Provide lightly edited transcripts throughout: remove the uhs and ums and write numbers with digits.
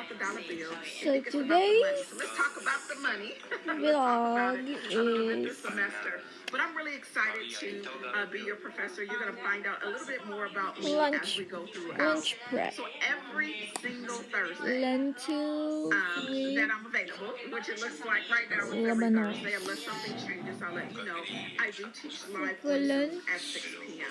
about the dollar bill. So today's So let's talk about the money. vlog is semester. But I'm really excited to be your professor. You're going to find out a little bit more about me as we go through lunch prep. So every single Thursday Lentils that I'm available, which it looks like right now is every Thursday, unless something changes, I'll let you know. I do teach live for lunch. at 6 p.m.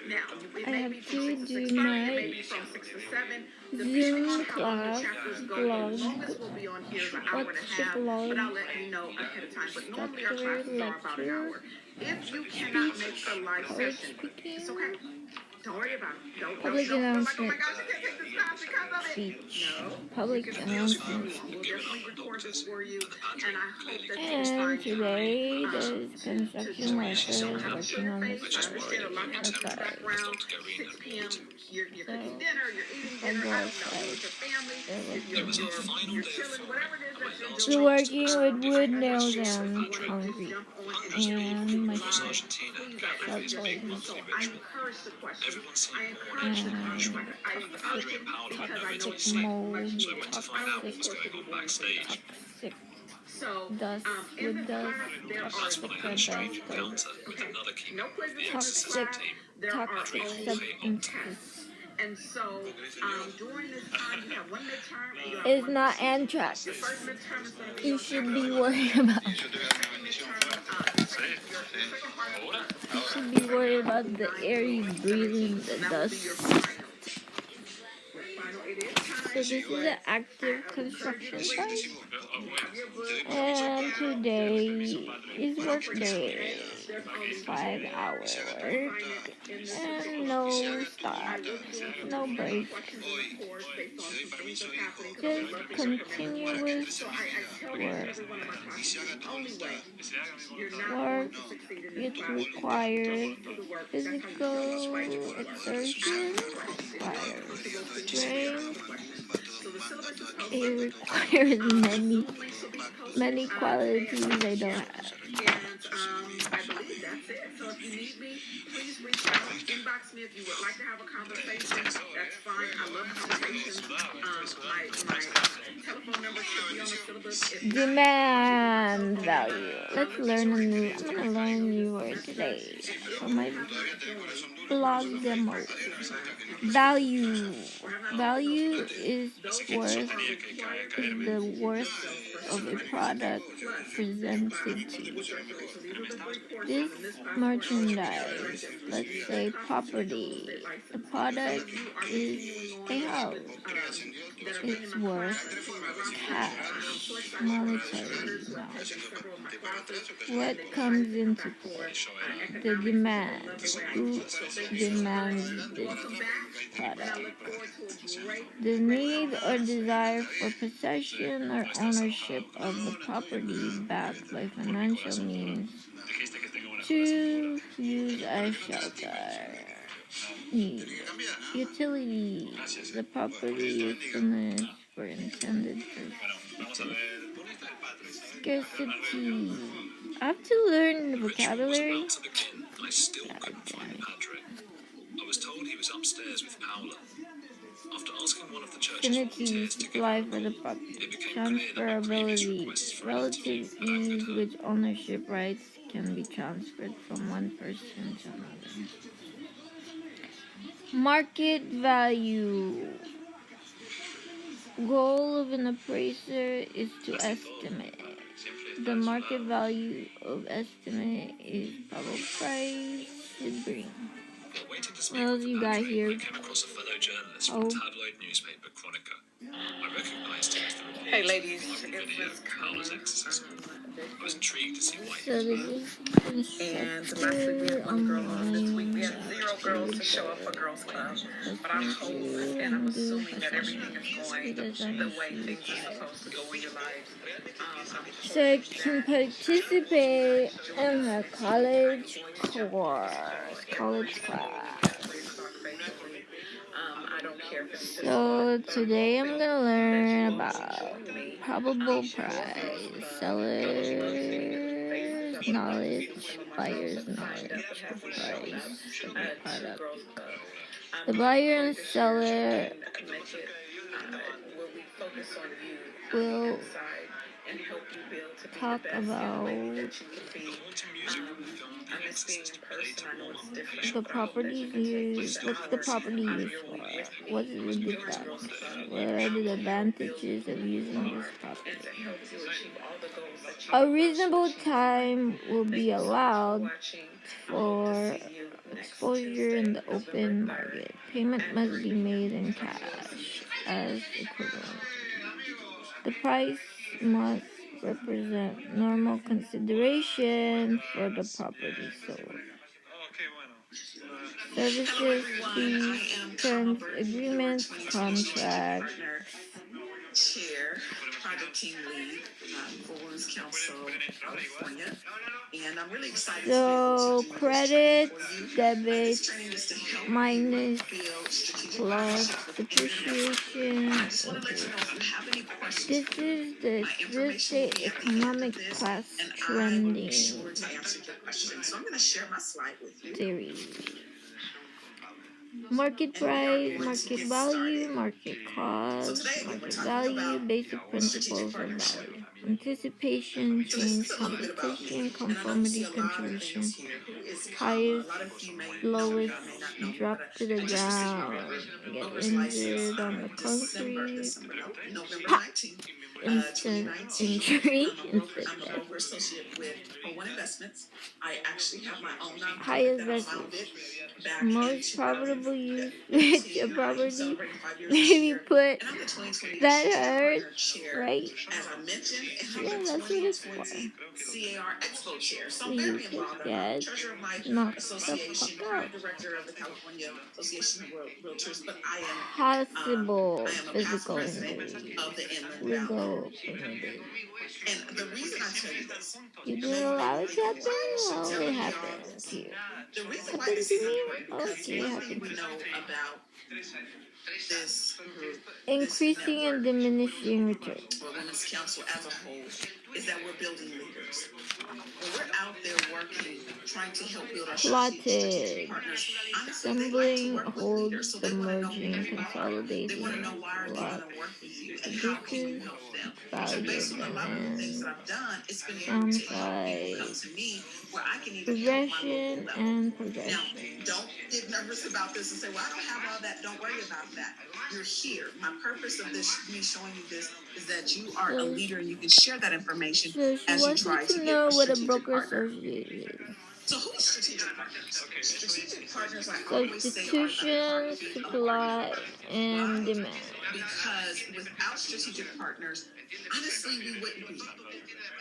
Now, it I may have be from to 6 to do 6:30, it my may be from 6 to 7. Zoom class vlog. Longest will be on here is an hour and a What's the half, vlog? but I'll let you know ahead of time. But normally our Structure, classes are about an hour. If you cannot make the live session, it's okay. Don't worry about it. Public announcement. Like, oh my gosh, you can't take this class because of it. Speech. No. Public announcement. We'll definitely record this for you, and I hope that you And find today time, there's construction workers working on the understand a lot happens in the background. 6 p.m. You're cooking dinner, you're eating dinner, I don't know, with your family, you're chilling, whatever it is that you're doing. We're working with wood, nails, and concrete. And my So I encourage the question. I encourage the contract. I encourage it because I know it's mold, toxic. So, dust, in with the dust, class, there are toxic dust, okay, no quizzes toxic, there are toxic only substances. tests. And so, during this time, you have one midterm. It's not anthrax. Your first midterm is going to be You should be worried about. You should be worried about the air you breathe in, the dust. So this is an active construction site, and today is work day, 5-hour work, and no stop, no break, just continuous work. Work, it requires physical exertion, requires strength. It requires many qualities I don't have. And I believe that's it. So if you need me, please reach out, inbox me if you would like to have a conversation. That's fine. I love conversations. My telephone number should be on the syllabus. Demand value. Let's learn I'm gonna learn a new word today for my blog demo. Value. Value is the worth of a product presented to you. This merchandise, let's say property, the product is a house. It's worth cash, monetary amount. What comes into play? The demand. Who demands this product? The need or desire for possession or ownership of the property backed by financial means to use as shelter. Need. Utility. The property is finished or intended for scarcity. I have to learn the vocabulary. I was told he was upstairs with Paula. After asking one of the church's Affinity, supply for the property. Transferability, relative ease which ownership rights can be transferred from one person to another. Market value. Goal of an appraiser is to estimate. The market value of estimate is probable price should bring. What else you got here? I came across a fellow journalist from the tabloid newspaper Chronica. I recognized him as the reporter. Hey ladies, it's Paula's exorcism. I was intrigued to see why. So this is and lastly, we had one girl on this week. We had 0 girls to show up for Girls Club, but I'm hoping and I'm assuming that everything is going the way things are supposed to go in your lives. So I can participate in a college course, college class. So today I'm gonna learn about probable price, seller's knowledge, buyer's knowledge of price of the product. The buyer and seller focus on you will inside and help you build to be talk the best young lady about that you can be. I miss being in person. I know it's different, the but I hope that you properties can take used. this What's the hour property used here for? with me What is the through the Girls defects? Club What and are how the to help build advantages who of you using this are property? and to help you achieve all the goals that you A want to reasonable achieve in time life. will Thank be you so much for allowed watching. I hope to for see you next exposure in Tuesday, the November open 3rd market. Payment at must 3 be p.m. made in God bless cash you. as equivalent. The price must represent normal consideration for the property sold. Services, Hello everyone, fees, I am terms, Burton, your agreements, 2020 Strategic contracts. Partner Chair, Project Team Lead for Women's Council California. And I'm really excited to be able So to do this credit, training for you. debit, This training is to help minus, you build strategic plus partnerships with depreciation. I just want to let you know if you have any questions This for me, is the my real information will estate be at the end economic of this, class and I will be trending sure to answer your questions. So I'm going to share my slide with you. theory. Market And we are price, going to market get value, started. market So cost, today again, we're market talking value, about basic principles of partnership. value. Anticipation, So this change, is a little bit about me, competition, and I know you see conformity, a lot of contribution. things here. Who is Kama? Highest, A lot of you may know me, lowest, may not know me, drop but to the just for some ground, get broker's license injured on the concrete, November pop, 19th, instant 2019. injury, I'm instant a death. broker associate with One Investments. I actually have my own nonprofit Highest that I versus founded back most in profitable 2018. use I'm which a property celebrating 5 years this maybe year, put and I'm the 2020 that Strategic hurts, Partner Chair, right? as I mentioned, and I'm Yeah, the that's what it's for. 2020 CAR Expo Chair. So So I'm you very can involved. I'm get treasurer of my knocked the association, fuck out. current director of the California Association of Realtors, but I Possible am a past physical president injury, of the Inland legal Valley. permitted. And the reason I tell you this, You I didn't know you may allow be it to thinking, happen? why is she Well, it telling me all happened this? to you. The reason why Happened this to is me? important, because Okay, it one thing happened we to you. know about this group, Increasing and diminishing returns. or Women's Council as a whole, is that we're building leaders. When we're out there working, trying to help build our strategic Plotted, partners, honestly, they like to assembling, work with hold leaders. So the they want to know who merging, you are. They consolidating, want to know why are they lock. going to work with you and how can you Reduces help them. So value based of on a lot of the things that demand, I've done, it's been able to help people come downside, to me where I can even help my local regression, level. and Now, progression. don't get nervous about this and say, well, I don't have all that. Don't worry about that. You're here. My purpose of this, me showing you this, is that you are a leader and you can share that information So she as you wants me try to to get know a what a strategic broker partner. associate is. So who is strategic partners? Strategic partners, I always say, are the Substitution, heartbeat of a supply, partnership. and Why? demand. Because without strategic partners, honestly, we wouldn't be.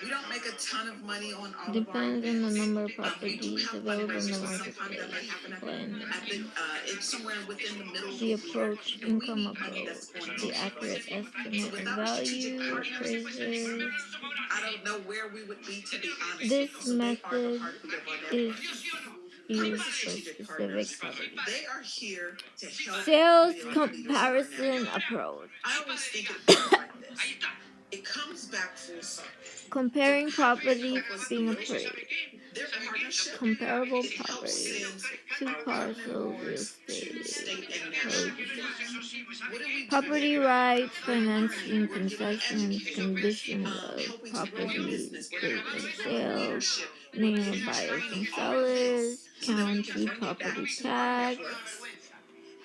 We don't make a ton of money on all Depends of our on the events. number of We do properties have available in the fundraisers, but marketplace. sometimes that may happen Plan at the it's somewhere within the middle of the the year, approach, and we income need money approach, that's going to the help accurate us. So estimate of without our strategic value, partners, appraisers. I don't know where we would be, to be honest. This So they are the method heartbeat of our is network. used for specific properties. They are here to help Sales build leaders in our comparison network. approach. I always think it goes like this. It comes back full circle. Comparing properties Help us being build appraised. their partnership. Comparable It helps properties. send Two our parcels, real revenue to estate, state and national. approach. What do we do? Property rights, We're learning, financing, we're getting concessions, educated, conditions of helping to grow our property, business. We're date helping of to grow our sale, leadership. We're name of getting buyers and training, all of sellers, this, so that we can county bring it back property to our tax, networks.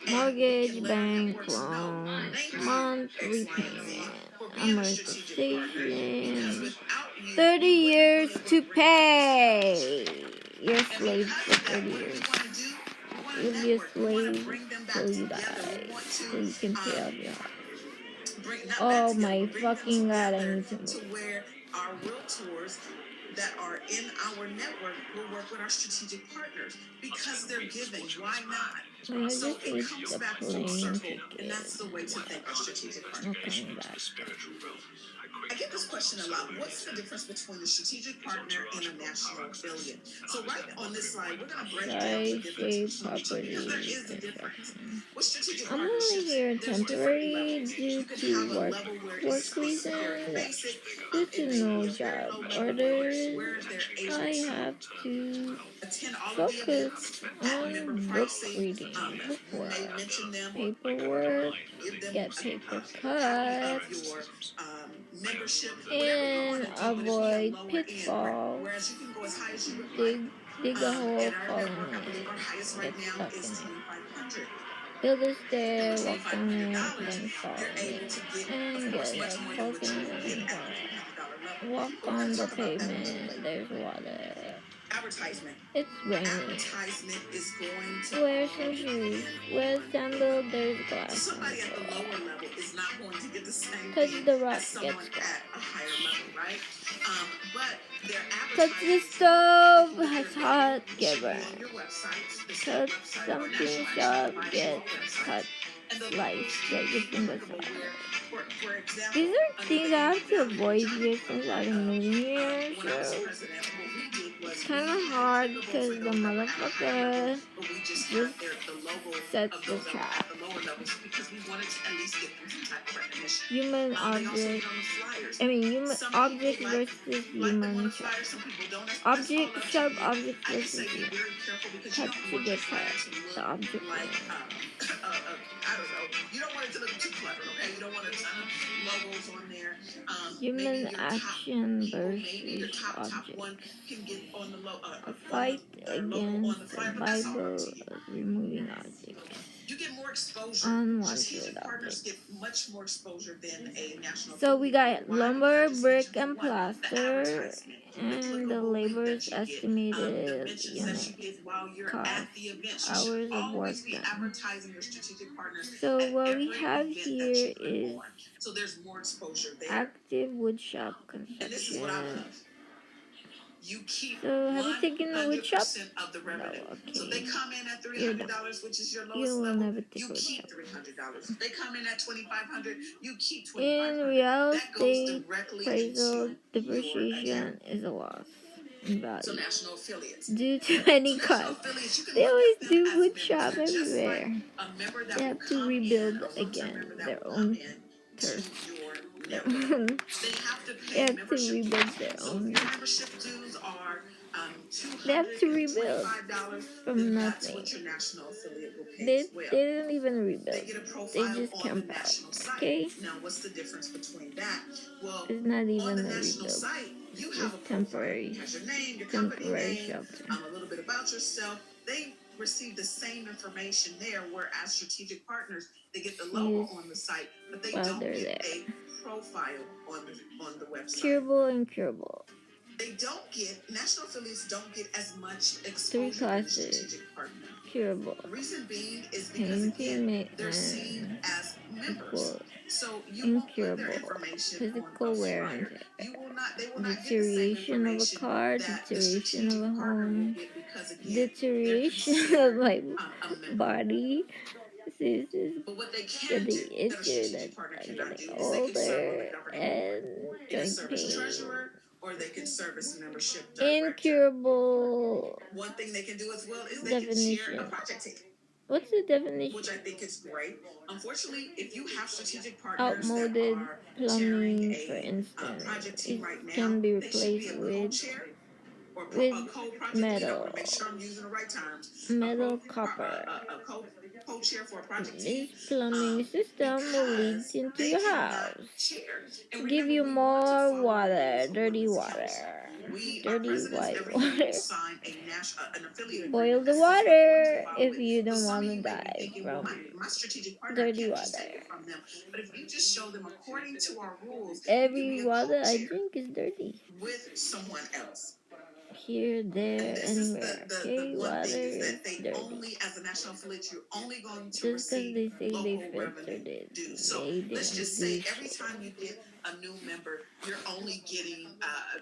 mortgage, And let our bank networks know. loan, Thank you, monthly X, Y, and Z, payment, for being a strategic partner. Because amortization, without you, 30 we wouldn't years be able to to bring pay. You're a and slave because for of that, 30 what do years. we want to do? We want to You'll be a network. We want to slave bring them back till you together. die, We want so you can pay off your house. bring not back Oh together, my but bring them fucking god, I together need to to move. where our realtors that are in our network will work with our strategic partners because they're giving. Why not? Wait, I So just it need comes the back full plane circle, and ticket. that's the way to thank our strategic No partners. coming back. I get this question a lot. What's the difference between a strategic partner and a national affiliate? So right on this slide, we're going to break down the difference between the two because there is a difference. With strategic I'm only partnerships, here there's different temporary levels. due You can to have a work level where it's very reasons, basic. due It to may no be a very job low level orders. where they're able I to have to attend all of the focus events at on member book pricing. reading. Well, You may mention them or paperwork, give them get a paper copy cut, of your membership, and avoid lower end, pitfalls. whereas you can go as high as you would like. Dig a hole, In our fall in network, I believe our it, highest get right now stuck is in it. 2,500. Build a And stair, with walk down it, $2,500, then fall you're in able it, to get, of and course, get much up, more than walk what in you it, would get and at the fall. $200 level. Walk But we're going on to the talk about that a little pavement, bit later. there's water. Advertisement. It's raining. Advertisement is going to Wear some shoes. Wear sandals, there's glass so on the somebody at the floor. lower level is not going to get the same Touch thing the rock, as get someone scratched. at a higher level, right? But their Touch the advertising stove, is it's hot, get should be on burned. your website, the Touch website or something national sharp, action get website. cut, And the slice, logos get your can be fingers clickable slapped. for example, These are under things the I have to value avoid John here since I've been moving here, when I was so president, what we did was it's we kind of had it hard clickable because for the those that were at a higher level, motherfucker but we just had just the logo sets of the those that were trap. at the lower levels because we wanted to at least get them some type of recognition. Human They also object. get on the flyers. Human Some object people like versus them on human the trap. flyer, some people don't. That's Object, all up to sharp you. object I just say versus be human. very careful because you Cut don't to want your get flyer cut. to The look object like wins. I don't know. You don't want it to look too cluttered, okay? You don't want a ton of logos on there. Human Maybe your action top people, maybe the versus top one objects. can get on the A fight logo on the against flyer, but that's all up survival to you. of removing objects. You get more exposure. Unwanted Strategic partners objects. get much more exposure than a national. So we got Why? lumber, Just brick, mention and one, the plaster, advertisement, the and the clickable link labor's that you get, the estimated mentions that unit you get while you're cost, at the event. You should hours of work always be done. advertising your strategic partners So at what every we have event that here you put is on. So there's more exposure there. active woodshop And this is what I construction. love. You keep So have you taken the wood shop? 100% of the revenue. No, okay. So they come in at You're done. $300, which is your You lowest will level. never take You wood keep shop. $300. They come in at $2,500. You keep In $2,500. real That goes estate, directly appraisal into depreciation is a loss in value. So national affiliates. Due to any National cost. affiliates, you can They look always at them do as wood members. shop They're just like everywhere. a member that They will have to come rebuild in, a long-term again member that their will own come in turf. to your Their network. own. They have to They pay have to membership rebuild dues. their So own. if your membership dues are They have to rebuild $225, from then that's nothing. what your national affiliate will pay as well. They didn't even They rebuild. get a They profile just on the camp out. national site. Okay? Now, what's the difference between that? Well, It's not on even the a national rebuild. site, you It's have a just profile. temporary. It has your name, your company Temporary name, shelter. a little bit about yourself. They receive the same information there, whereas strategic partners, they get the logo on the site, but they don't they're get there. a profile on the website. Curable and curable. They don't get, national affiliates don't get as much 3 exposure as a classes. strategic partner. Curable. The reason being is because again, they're seen as members. So you won't put their information Physical on a wear flyer. and tear. You will not, they will not get the same Deterioration of a information car, that the deterioration of strategic a partner will home, get because again, deterioration they're of my considered a member. body. This is But what they can getting do that a itchy, strategic that partner I'm cannot getting do is they can serve on the older, governing and board. They can joint serve as pain. treasurer or they can serve as membership director. Incurable One thing they can do as well is they can share a project team. What's the definition? Which I think is great. Unfortunately, if you have strategic partners Outmoded that are plumbing, sharing for instance, project team it right now, can be they should be replaced a with co-chair or a co-project leader. I metal, want to make sure I'm using the right terms. copper. A co-chair for a project This team. plumbing system will leak Because into they your cannot house. share. And Give remember, you we want to more follow water, rules of dirty Woodlands water, Council. We, our dirty presidents, white every year will water. sign an affiliate Boil agreement the that says we're going to water follow if it. you So don't some want of to you may be die thinking, well, from my strategic partner, I dirty can't just take water. it from them. But if you just show them according to our rules, you can Every be a water I co-chair drink is dirty. with someone else. Here, there, And this is anywhere. the Okay, one water thing is is that they dirty. only, as a national affiliate, you're only going to Just because receive they say local they filtered revenue it, dues. So they let's didn't just do say every shit. time you get a new member, you're only getting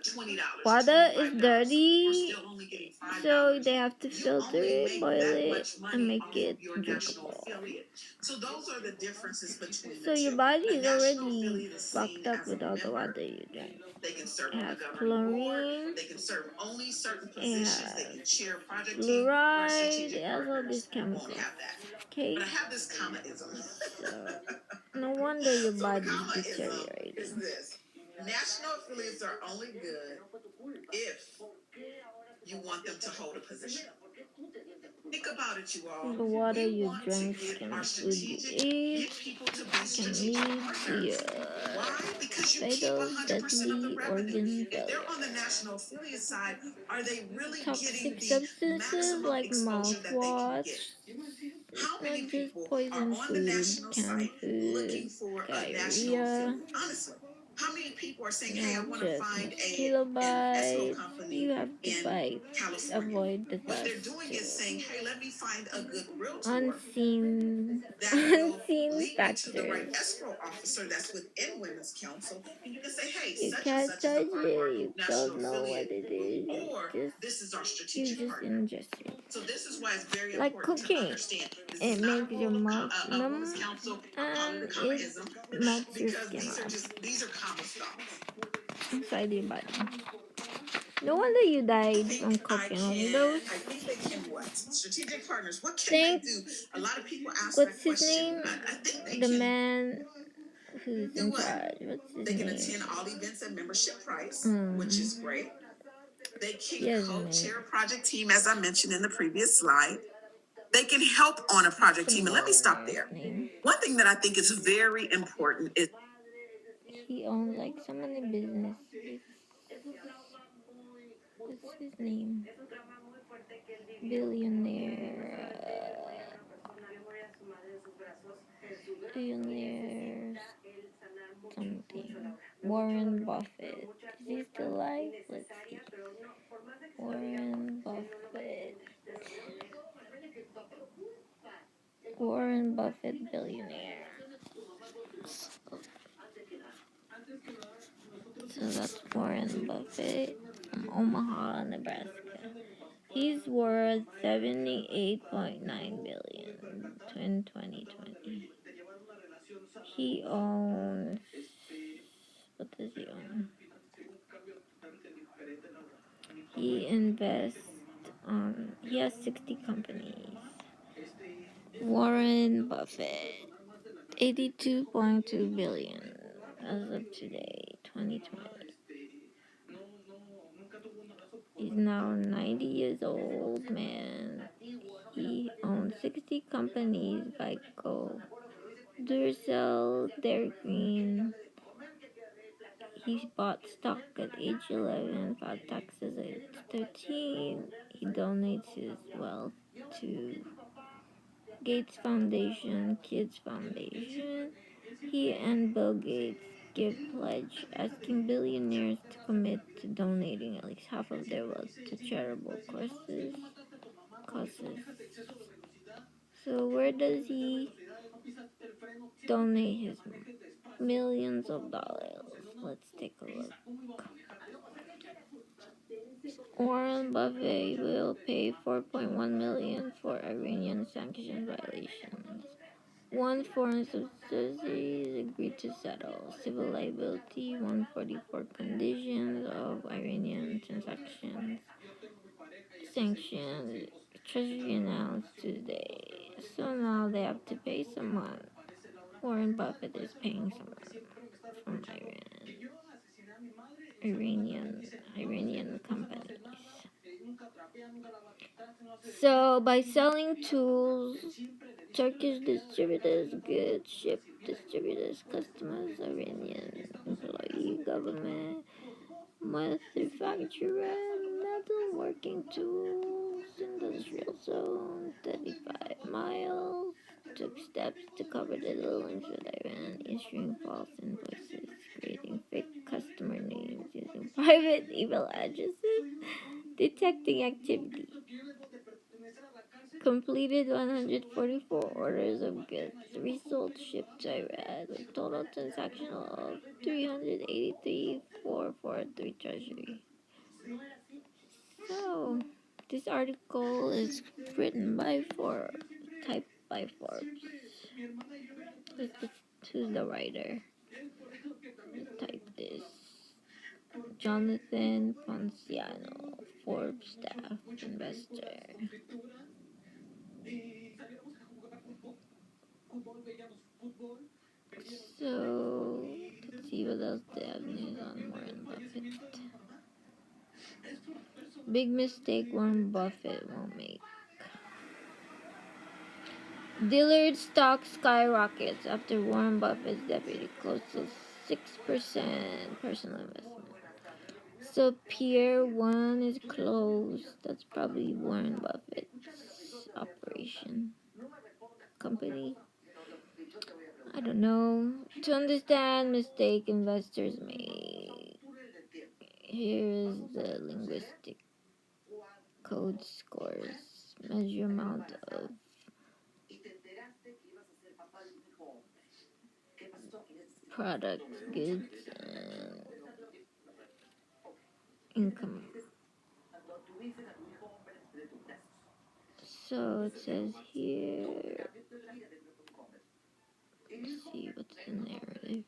$20. Water is $25. dirty, We're still only getting $5. so they have to You filter only it, make boil that it, much and money make off it of your national drinkable. affiliate. So those are the differences between So the your two. body A is national already affiliate is seen fucked up as a with all the member. water you drink. They can serve It on the has governing board. chlorine, They can serve only certain it positions. They has can chair a project team or a fluoride, strategic it has all these partners won't chemicals. have that. Okay? But I have this comma-ism. So, no wonder your So the body's comma-ism is deteriorating. this. National affiliates are only good if you want them to hold a position. Think about it, you all. The water We you want to drink get and our the food you strategic, eat get people to be can strategic lead to partners. your Why? Because you keep fatal, 100% of the deadly revenue. organ If they're on the failure. national affiliate side, are they really getting Toxic the substances maximum like exposure that they can get? mouthwash. It's How many not just people are poison on the food, national canned site looking food, for a national diarrhea. affiliate? Honestly, how many people are saying, "Hey, I Not want to just find an escrow kilobytes. company You have to in fight, California"? avoid the What dust they're doing is too. saying, "Hey, let me find a good realtor Unseen, that will unseen lead me to the right factors. escrow officer that's within Women's Council." And you can say, "Hey, You such and can't such is a touch part of our it. You national don't know what affiliate, it is. or this is our You strategic just partner." ingest it. So this is why it's very Like important to cocaine. understand this It is not makes your mouth a Women's numb Council and it communism melts your because skin off these are common thoughts. inside your body. No wonder you died from cocaine overdose. I think they can what? Strategic partners. What can Think, they do? A lot of people ask what's that his question. name? I think they The can man who's do in what? charge. What's his They can name? attend all events at membership price, which is great. They can co-chair a project team, as I mentioned in the previous slide. They can help on a project team. And let me stop there. One thing that I think is very important is he owns like so many businesses. What's his name? Billionaire. Billionaire something. Warren Buffett. Is he still alive? Let's see. Warren Buffett. Warren Buffett billionaire. So that's Warren Buffett from Omaha, Nebraska. He's worth 78.9 billion in 2020. He owns, what does he own? He invests he has 60 companies. Warren Buffett, 82.2 billion as of today, 2020. He's now 90 years old, man. He owns 60 companies, Geico, Duracell, Dairy Queen. He bought stock at age 11, filed taxes at age 13. He donates his wealth to Gates Foundation, Kids Foundation. He and Bill Gates give pledge asking billionaires to commit to donating at least half of their wealth to charitable causes. So where does he donate his millions of dollars? Let's take a look. Warren Buffett will pay 4.1 million for Iranian sanction violations. One foreign subsidiary agreed to settle civil liability 144 conditions of Iranian sanctions. Treasury announced Tuesday. So now they have to pay someone. Warren Buffett is paying someone from Iranian companies. So by selling tools, Turkish distributors, goods, ship distributors, customers, Iranian employee, government, manufacturer, metalworking tools, industrial zone, 35 miles, took steps to cover the dealings with Iran, issuing false invoices, creating fake customer names, using private email addresses, detecting activity. Completed 144 orders of goods resold shipped to Iran with total transaction of 383,443 treasury. So this article is written by Forbes, typed by Forbes. Who's the writer? Type this. Jonathan Ponciano, Forbes staff investor. So let's see what else they have news on Warren Buffett. Big mistake Warren Buffett won't make. Dillard stock skyrockets after Warren Buffett's deputy closes 6% personal investment. So Pier 1 is closed. That's probably Warren Buffett's operation company. I don't know. To understand mistake investors make, here's the linguistic code scores. Measure amount of product, goods, and income. So it says here, let's see what's the narrative.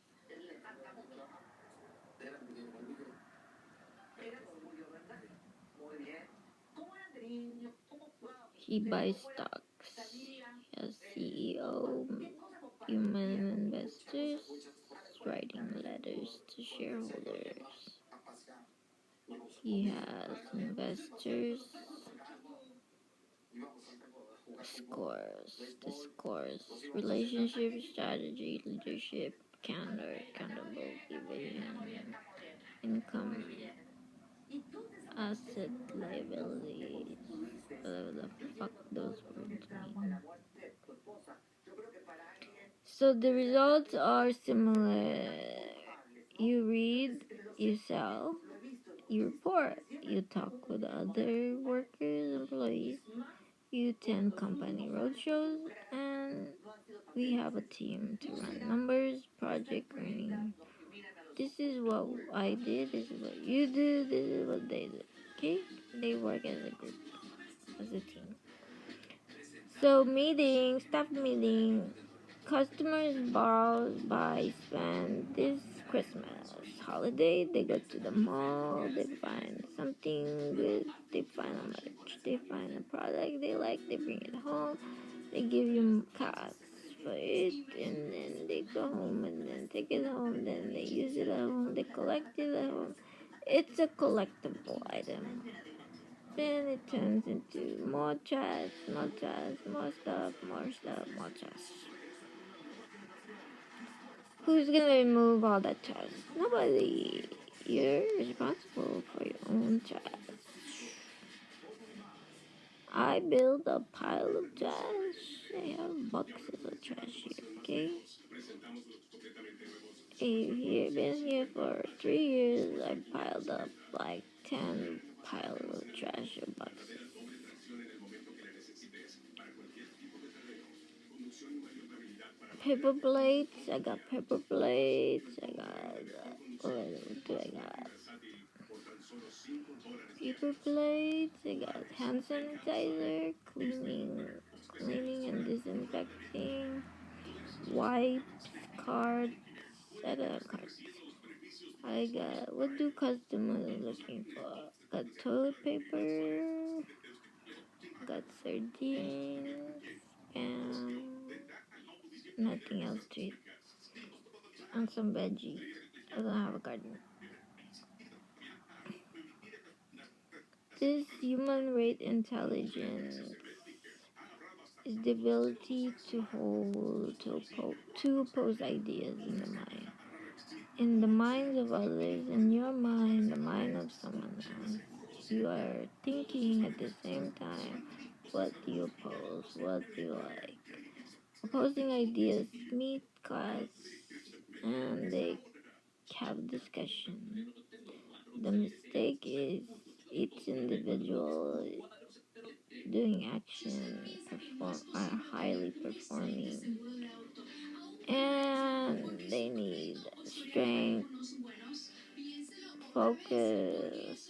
He buys stocks. He has CEO, human investors, writing letters to shareholders. He has investors, scores, the scores, relationship, strategy, leadership, accountability, vision, income, asset, liabilities, whatever the fuck those words mean. So the results are similar. You read, you sell, you report, you talk with other workers, employees, you attend company roadshows, and we have a team to run numbers, project earning. This is what I did, this is what you do, this is what they do. Okay? They work as a group, as a team. So meeting, staff meeting, customers borrow, buy, spend. This Christmas holiday, they go to the mall, they find something good, they find a merch, they find a product they like, they bring it home, they give you cash for it, and then they go home and then take it home, then they use it at home, they collect it at home. It's a collectible item. Then it turns into more trash, more trash, more stuff, more stuff, more trash. Who's gonna remove all that trash? Nobody. You're responsible for your own trash. I build a pile of trash. I have boxes of trash here, okay? I've been here for 3 years. I piled up like 10 piles of trash or boxes. Paper plates. I got paper plates. I got, what do I got? Paper plates. I got hand sanitizer, cleaning and disinfecting, wipes, cards. I don't have cards. I got, what do customers looking for? Got toilet paper. Got sardines. Spam. Nothing else to eat. And some veggies. I don't have a garden. This human rate intelligence is the ability to hold to oppose ideas in the mind. In the minds of others, in your mind, the mind of someone else. You are thinking at the same time. What do you oppose? What do you like? Opposing ideas meet class and they have discussion. The mistake is each individual doing action are highly performing and they need strength, focus,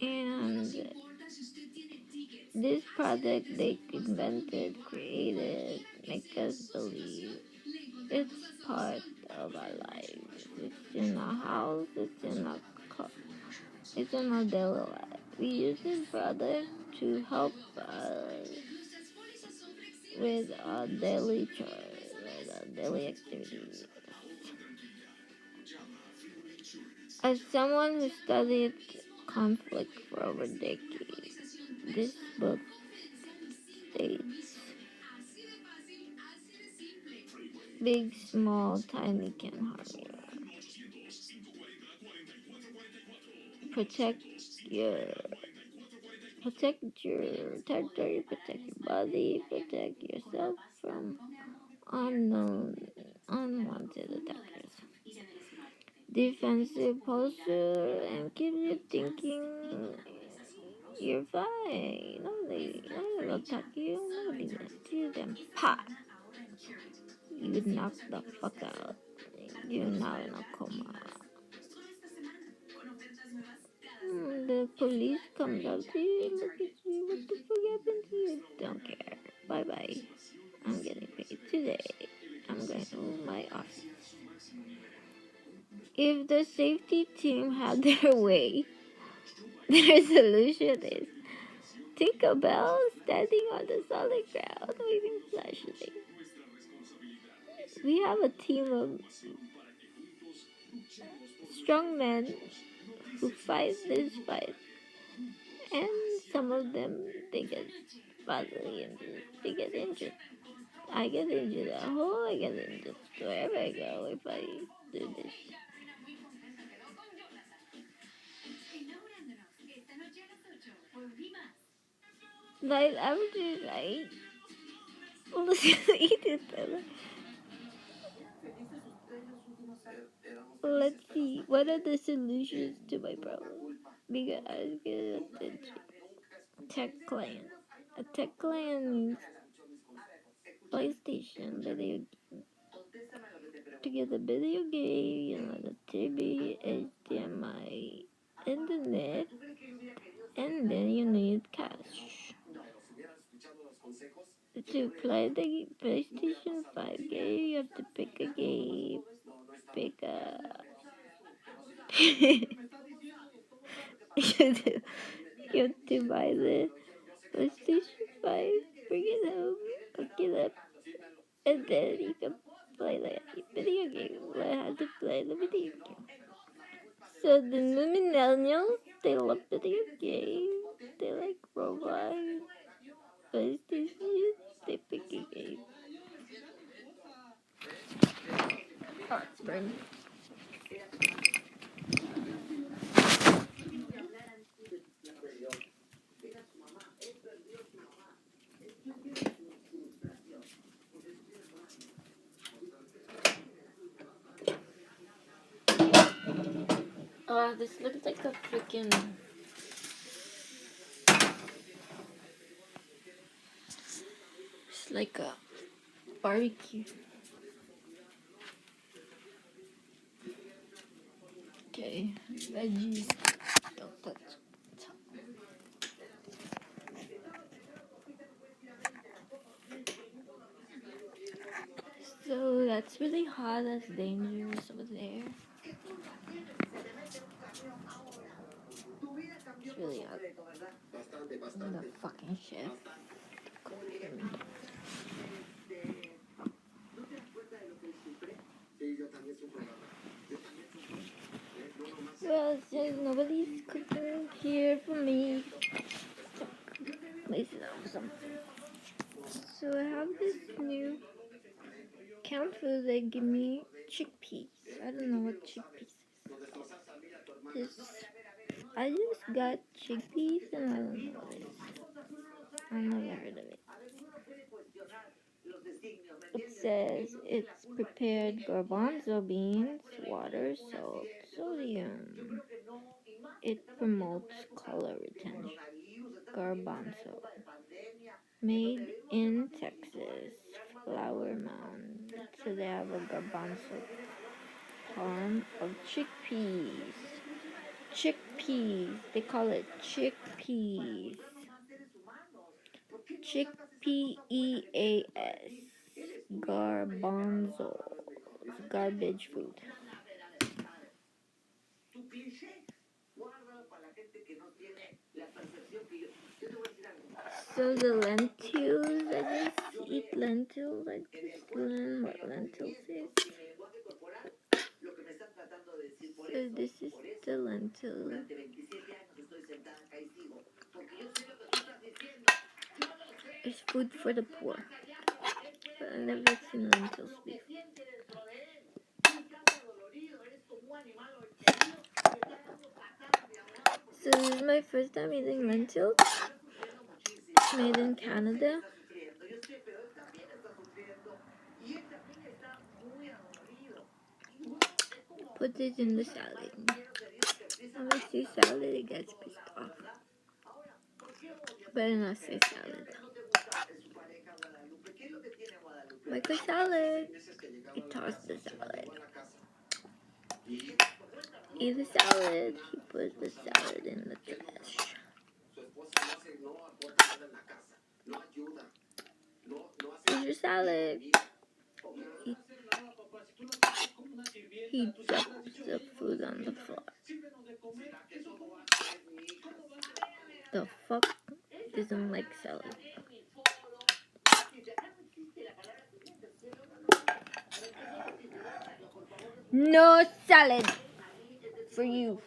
and this product they invented, created, make us believe it's part of our lives. It's in our house, it's in our car, it's in our daily life. We use this product to help us with our daily chores, with our daily activities. As someone who studied conflict for over decades, this book States. Big, small, tiny can harm you. Protect your territory, protect your body, protect yourself from unwanted attackers. Defensive posture and keep you thinking you're fine. Nobody will attack you. Nobody will see them. Pop! You knock the fuck out. You're now in a coma. The police comes up to you, look at you, what the fuck happened to you? Don't care. Bye bye. I'm getting paid today. I'm going to my office. If the safety team had their way, their solution is Tinkerbell standing on the solid ground waving flashlight. We have a team of strong men who fight this fight, and some of them they get badly injured. They get injured. I get injured at home. I get injured wherever I go if I do this. Night after night, let's see, what are the solutions to my problem? Because I was getting attention. Tech Clan. A Tech Clan means PlayStation video game. To get a video game, you know, the TV, HDMI, internet, and then you need cash. To play the PlayStation 5 game, you have to pick a game, pick a... you have to buy the PlayStation 5, bring it home, hook it up, and then you can play the video game. Learn how to play the video game. So the millennials, they love video games. They like Roblox, PlayStation. They pick a game. Oh, it's burning. This looks like a freaking... It's like a barbecue. Okay, veggies. Don't touch. So that's really hot. That's dangerous over there. It's really hot. I'm the fucking chef. Well, since nobody's cooking here for me, lace it up something. So I have this new canned food. They give me chickpeas. I don't know what chickpeas is. I just got chickpeas and I don't know what it is. I never heard of it. It says it's prepared garbanzo beans, water, salt, sodium. It promotes color retention. Garbanzo. Made in Texas. Flower Mound. So they have a garbanzo farm of chickpeas. Chickpeas. They call it chickpeas. Chickpeas. Garbanzo. It's garbage food. So the lentils, I just eat lentils. I just learn what lentils is. So this is the lentil. It's food for the poor. But I've never seen lentils before. So this is my first time eating lentils. Made in Canada. Put it in the salad. When I say salad, it gets pissed off. Better not say salad. Like a salad. He tossed the salad. Eat the salad. He put the salad in the trash. Here's your salad. He dropped the food on the floor. The fuck doesn't like salad? No salad for you.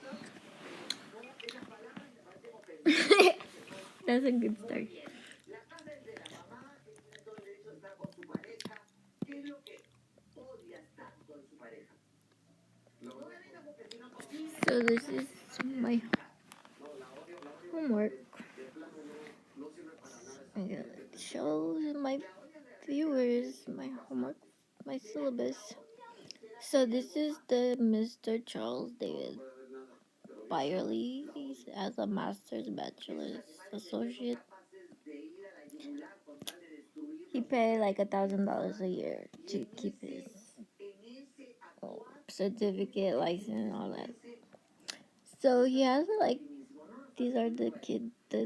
That's a good start. So this is my homework. I'm gonna show my viewers my homework, my syllabus. So this is the Mr. Charles David Byerly. He's as a master's, bachelor's, associate. He paid like $1,000 a year to keep his certificate, license, all that. So he has like, these are the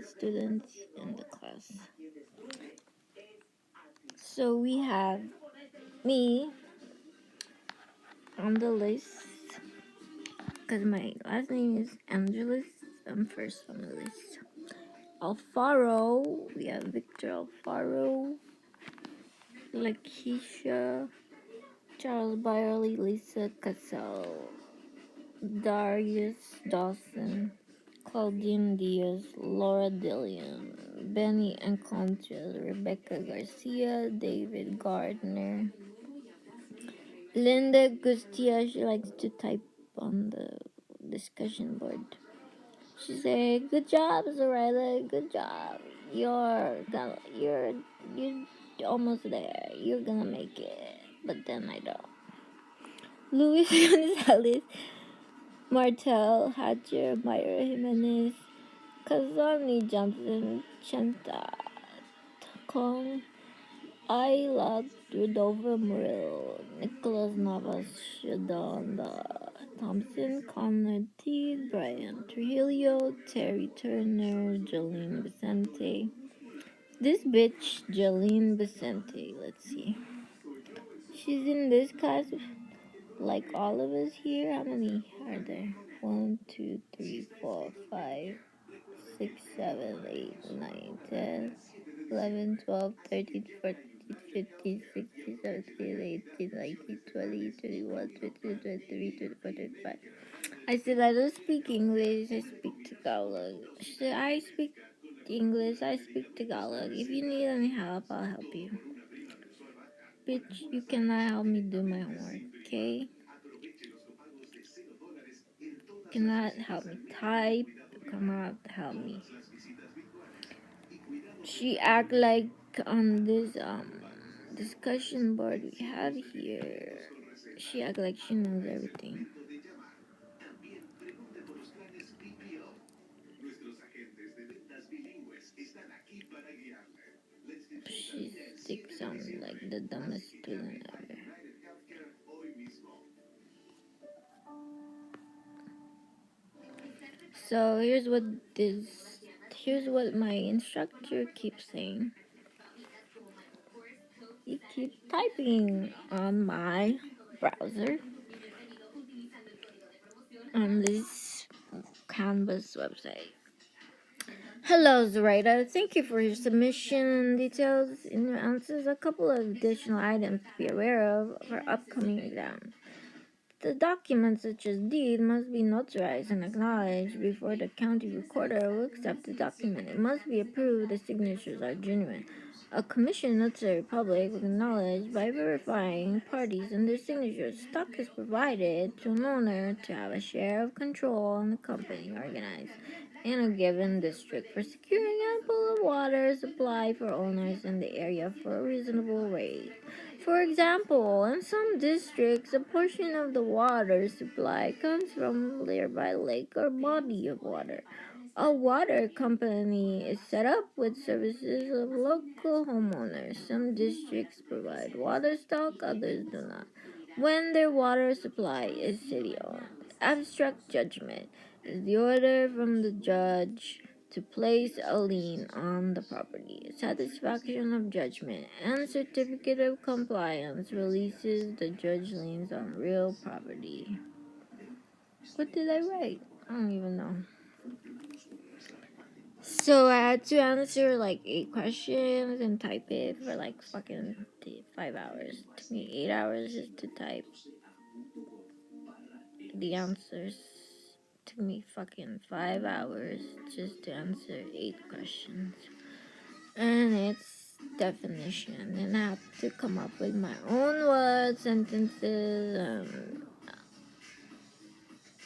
students in the class. So we have me on the list because my last name is Angeles. I'm first on the list. Alfaro, we have Victor Alfaro, Lakeisha, Charles Byerly, Lisa Cassell, Darius Dawson, Claudine Diaz, Laura Dillion, Benny Encontres, Rebecca Garcia, David Gardner, Linda Gustia. She likes to type on the discussion board. She said, "Good job, Zoraida. Good job. You're almost there. You're gonna make it." But then I don't. Luis Gonzalez, Martel, Hatcher, Myra Jimenez, Kazani Johnson, Chanta, Kong, Ayla, Rodolfo Murillo, Nicholas Navas, Shadonda Thompson, Connor T, Brian Trujillo, Terry Turner, Jolene Vicente. This bitch, Jolene Vicente, let's see. She's in this class like all of us here. How many are there? 1, 2, 3, 4, 5, 6, 7, 8, 9, 10, 11, 12, 13, 14, 15, 16, 17, 18, 19, 20, 21, 22, 23, 24, 25. I said, I don't speak English, I speak Tagalog. She said, I speak English, I speak Tagalog. If you need any help, I'll help you. Bitch, you cannot help me do my homework, okay? Cannot help me type, cannot help me. She act like on this discussion board we have here, she act like she knows everything. She thinks I'm like the dumbest student ever. So here's what my instructor keeps saying. He keeps typing on my browser on this Canvas website. Hello, Zoraida. Thank you for your submission details in your answers. A couple of additional items to be aware of for upcoming exams. The documents such as deed must be notarized and acknowledged before the county recorder will accept the document. It must be approved. The signatures are genuine. A commission of the Republic with knowledge by verifying parties and their signatures. Stock is provided to an owner to have a share of control on the company organized in a given district for securing ample water supply for owners in the area for a reasonable rate. For example, in some districts, a portion of the water supply comes from a nearby lake or body of water. A water company is set up with services of local homeowners. Some districts provide water stock, others do not. When their water supply is city owned, abstract judgment is the order from the judge to place a lien on the property. Satisfaction of judgment and certificate of compliance releases the judge liens on real property. What did I write? I don't even know. So I had to answer like 8 questions and type it for like fucking 5 hours. It took me 8 hours just to type the answers. It took me fucking 5 hours just to answer 8 questions. And it's definition. And I have to come up with my own words, sentences,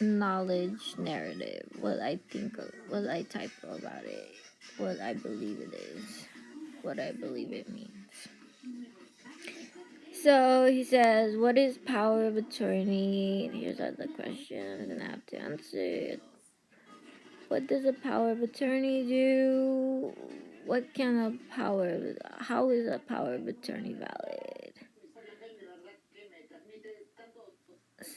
knowledge, narrative. What I think of, what I type about it, what I believe it is. What I believe it means. So he says, what is power of attorney? Here's other questions, and I have to answer it. What does a power of attorney do? What can a power, how is a power of attorney valid?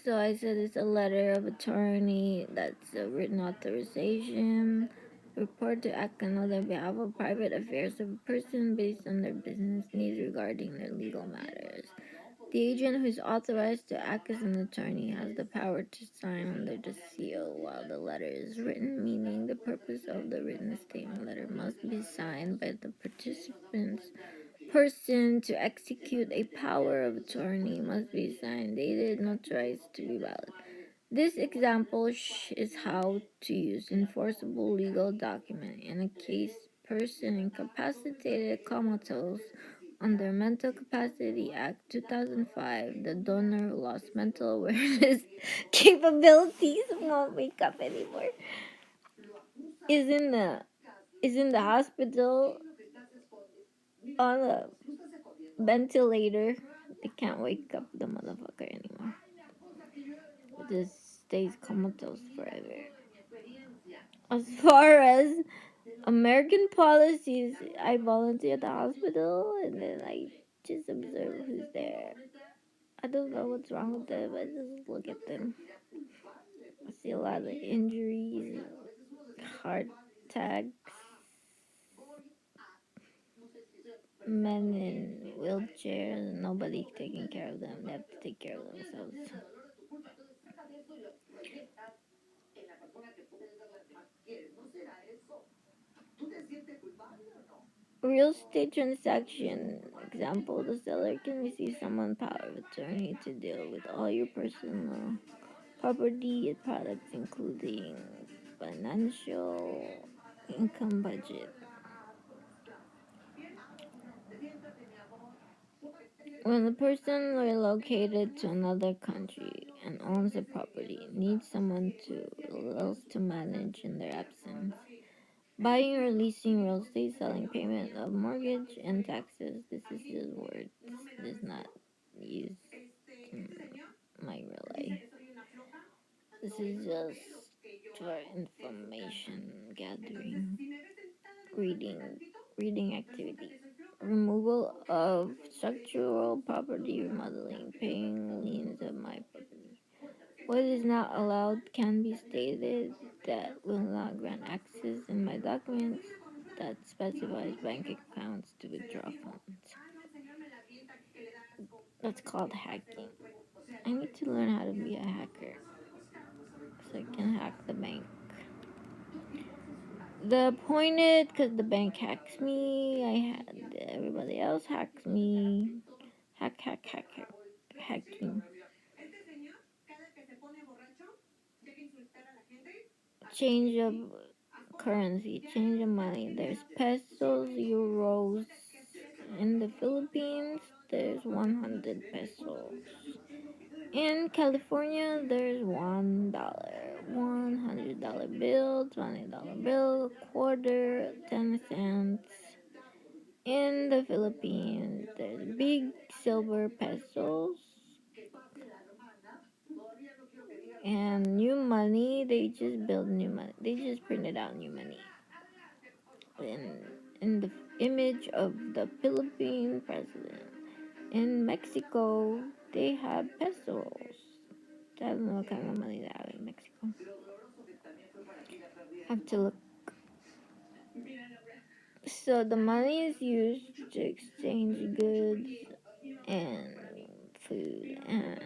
So I said it's a letter of attorney that's a written authorization, report to act on other behalf of private affairs of a person based on their business needs regarding their legal matters. The agent who is authorized to act as an attorney has the power to sign under the seal while the letter is written, meaning the purpose of the written statement letter must be signed by the participant's person. To execute a power of attorney must be signed, dated, notarized to be valid. This example is how to use enforceable legal document in a case person incapacitated comatose under Mental Capacity Act 2005. The donor who lost mental awareness capabilities won't wake up anymore. Is in the hospital on a ventilator. They can't wake up the motherfucker anymore. Just stays comatose forever. As far as American policies, I volunteer at the hospital and then I just observe who's there. I don't know what's wrong with them. I just look at them. I see a lot of injuries, heart attacks, men in wheelchairs, and nobody taking care of them. They have to take care of themselves. Real estate transaction example: the seller can receive someone power of attorney to deal with all your personal property and products, including financial income budget. When a person relocated to another country and owns a property, needs someone else to manage in their absence. Buying or leasing real estate, selling, payment of mortgage and taxes. This is just words. This is not used in my real life. This is just for information gathering, reading activity. Removal of structural property, remodeling, paying liens of my property. What is not allowed can be stated that will not grant access in my documents that specifies bank accounts to withdraw funds. That's called hacking. I need to learn how to be a hacker so I can hack the bank. The point is, because the bank hacks me, everybody else hacks me. Hacking. Change of currency, change of money. There's pesos, euros, In the Philippines, there's 100 pesos. In California, there's $1, $100 bill, $20 bill, quarter, 10 cents. In the Philippines, there's big silver pesos. And new money, they just build new money. They just printed out new money. In the image of the Philippine president. In Mexico, they have pesos. I don't know what kind of money they have in Mexico. Have to look. So the money is used to exchange goods and food and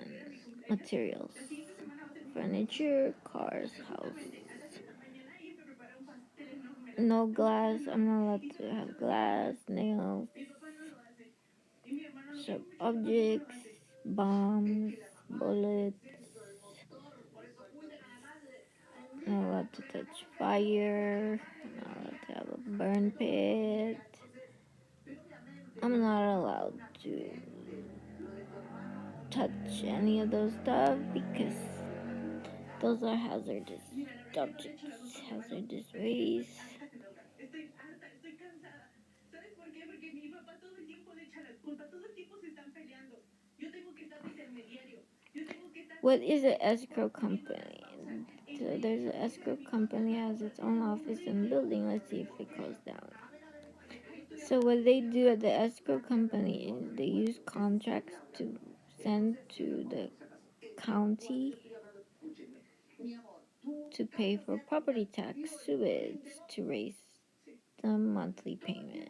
materials, furniture, cars, house. No glass. I'm not allowed to have glass, nails, sharp objects, bombs, bullets. Not allowed to touch fire. Not allowed to have a burn pit. I'm not allowed to touch any of those stuff because those are hazardous objects, hazardous waste. Estoy harta, estoy cansada. ¿Sabes por qué? Porque mi papá todo el tiempo le echa la culpa, todo el tiempo se están peleando. Yo tengo que estar de intermediario. Yo tengo que estar. What is an escrow company? So there's an escrow company has its own office and building. Let's see if it goes down. So what they do at the escrow company is they use contracts to send to the county to pay for property tax, sewage, to raise the monthly payment.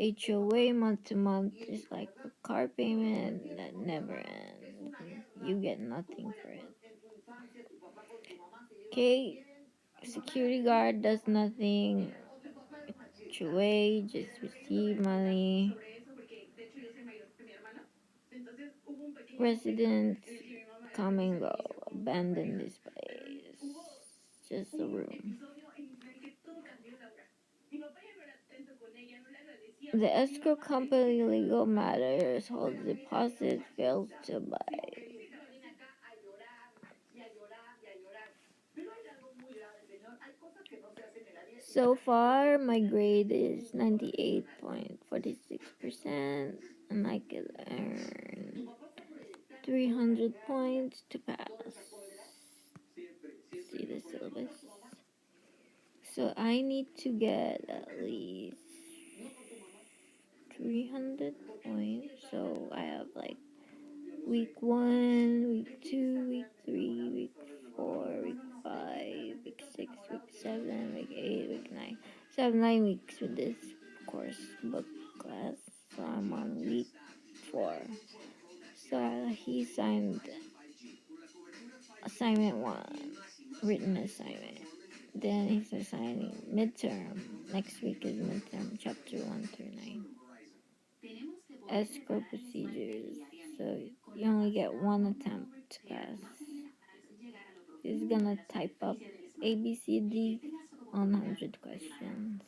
HOA month to month is like a car payment that never ends. You get nothing for it. Okay, security guard does nothing. HOA just receive money. Residents come and go. Abandon this place. Just a room. The escrow company legal matters, holds deposit, fails to buy. So far, my grade is 98.46%, and I could earn 300 points to pass. See the syllabus. So I need to get at least 300 points. So I have like week 1, week 2, week 3, week 4, week 5, week 6, week 7, week 8, week 9. So I have 9 weeks with this course book class. So I'm on week 4. So he signed assignment 1, written assignment. Then he's assigning midterm. Next week is midterm, chapter 1 through 9. Escrow procedures. So you only get one attempt to pass. He's gonna type up ABCD on 100 questions.